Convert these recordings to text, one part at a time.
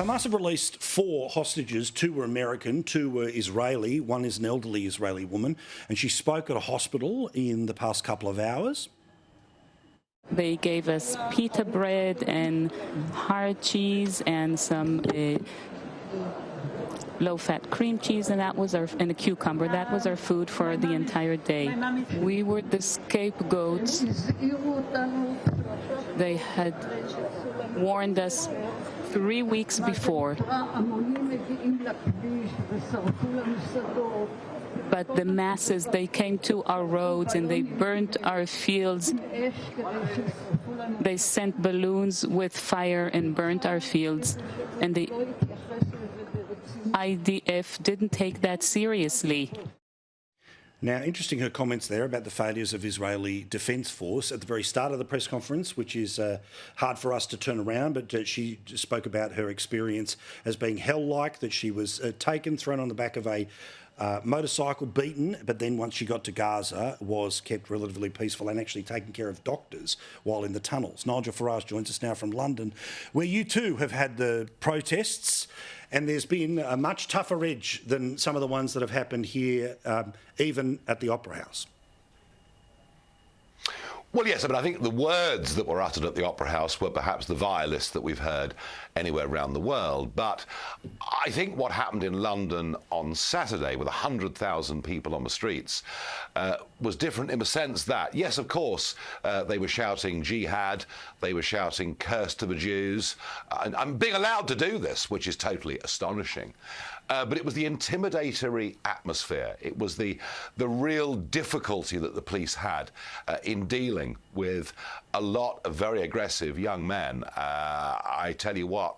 Hamas have released 4 hostages. 2 were American, 2 were Israeli. One is an elderly Israeli woman, and she spoke at a hospital in the past couple of hours. They gave us pita bread and hard cheese and some low-fat cream cheese, and and a cucumber. That was our food for the entire day. We were the scapegoats. They had warned us 3 weeks before. But the masses, they came to our roads and they burnt our fields. They sent balloons with fire and burnt our fields. And the IDF didn't take that seriously. Now, interesting her comments there about the failures of Israeli Defence Force at the very start of the press conference, which is hard for us to turn around, but she spoke about her experience as being hell-like, that she was taken, thrown on the back of a motorcycle, beaten, but then once she got to Gaza was kept relatively peaceful and actually taking care of doctors while in the tunnels. Nigel Farage joins us now from London, where you too have had the protests, and there's been a much tougher edge than some of the ones that have happened here, even at the Opera House. Well, yes, I mean, I think the words that were uttered at the Opera House were perhaps the vilest that we've heard anywhere around the world. But I think what happened in London on Saturday with 100,000 people on the streets was different in the sense that, yes, of course, they were shouting jihad, they were shouting curse to the Jews, and being allowed to do this, which is totally astonishing. But it was the intimidatory atmosphere. It was the real difficulty that the police had in dealing with a lot of very aggressive young men. I tell you what,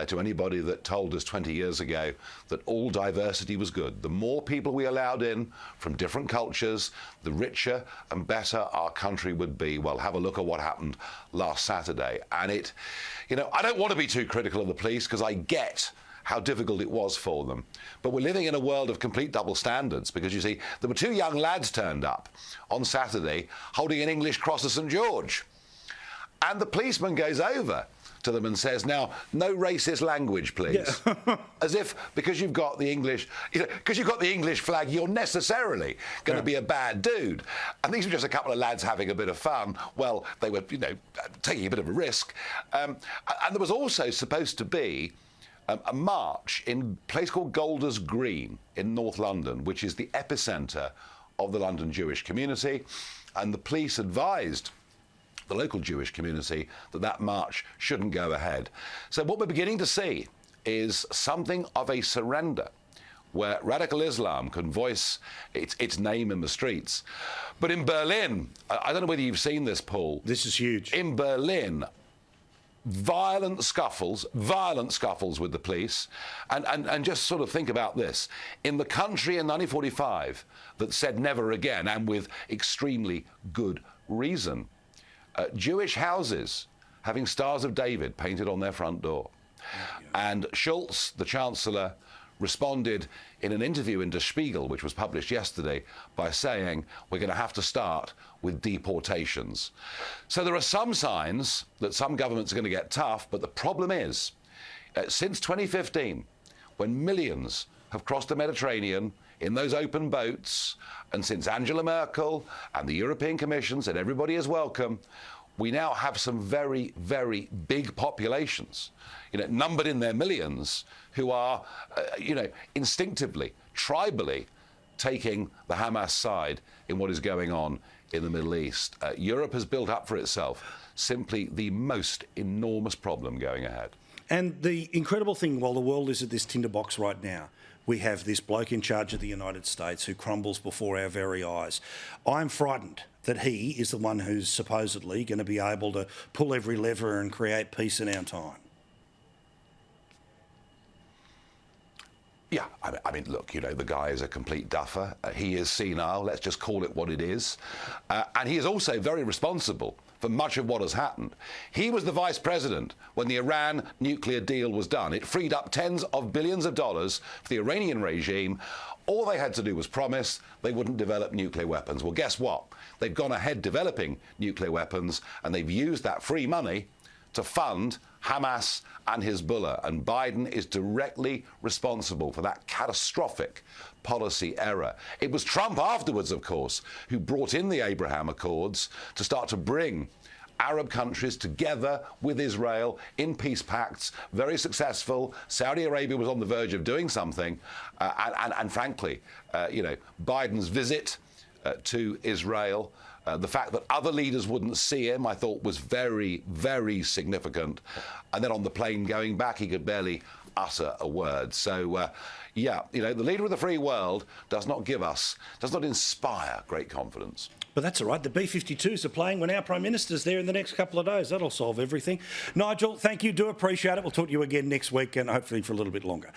to anybody that told us 20 years ago that all diversity was good, the more people we allowed in from different cultures, the richer and better our country would be. Well, have a look at what happened last Saturday. And I don't want to be too critical of the police because I get how difficult it was for them. But we're living in a world of complete double standards because, you see, there were 2 young lads turned up on Saturday holding an English cross of St George. And the policeman goes over to them and says, now, no racist language, please. Yeah. As if because you've got the English, because you've got the English flag, you're necessarily going to be a bad dude. And these were just a couple of lads having a bit of fun. Well, they were, taking a bit of a risk. And there was also supposed to be a march in a place called Golders Green in North London, which is the epicentre of the London Jewish community. And the police advised the local Jewish community that that march shouldn't go ahead. So what we're beginning to see is something of a surrender where radical Islam can voice its name in the streets. But in Berlin, I don't know whether you've seen this, Paul. This is huge. In Berlin, violent scuffles with the police. And just sort of think about this. In the country in 1945 that said never again, and with extremely good reason, Jewish houses having Stars of David painted on their front door. And Schulz, the Chancellor, responded in an interview in Der Spiegel, which was published yesterday, by saying we're going to have to start with deportations. So there are some signs that some governments are going to get tough, but the problem is, since 2015, when millions have crossed the Mediterranean in those open boats, and since Angela Merkel and the European Commission said everybody is welcome, we now have some very, very big populations, numbered in their millions, who are, instinctively, tribally taking the Hamas side in what is going on in the Middle East. Europe has built up for itself simply the most enormous problem going ahead. And the incredible thing, while the world is at this tinderbox right now, we have this bloke in charge of the United States who crumbles before our very eyes. I'm frightened that he is the one who's supposedly going to be able to pull every lever and create peace in our time. Yeah, I mean, look, the guy is a complete duffer. He is senile, let's just call it what it is. And he is also very responsible for much of what has happened. He was the vice president when the Iran nuclear deal was done. It freed up tens of billions of dollars for the Iranian regime. All they had to do was promise they wouldn't develop nuclear weapons. Well, guess what? They've gone ahead developing nuclear weapons, and they've used that free money to fund Hamas and Hezbollah, and Biden is directly responsible for that catastrophic policy error. It was Trump afterwards, of course, who brought in the Abraham Accords to start to bring Arab countries together with Israel in peace pacts, very successful. Saudi Arabia was on the verge of doing something, and frankly, Biden's visit to Israel, the fact that other leaders wouldn't see him, I thought was very, very significant. And then on the plane going back, he could barely utter a word. So, the leader of the free world does not inspire great confidence. But that's all right. The B-52s are playing when our Prime Minister's there in the next couple of days. That'll solve everything. Nigel, thank you. Do appreciate it. We'll talk to you again next week and hopefully for a little bit longer.